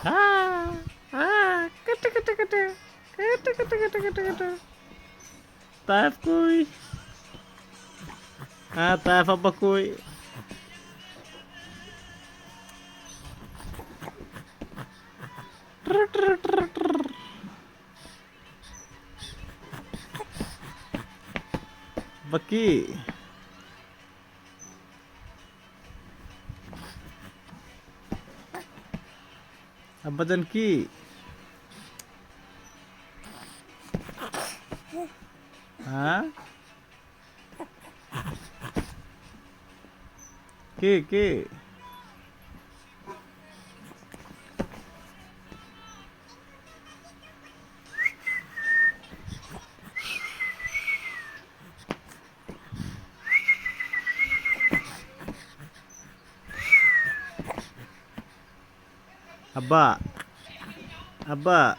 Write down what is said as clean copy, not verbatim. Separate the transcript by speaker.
Speaker 1: Ah, kata kata kata. Kata kata kata kata kata. Taif koi. Taif apa koi? Trr, trr, trr, trr. Baki. Abadan ki. Ha? Ki. Aba. Aba.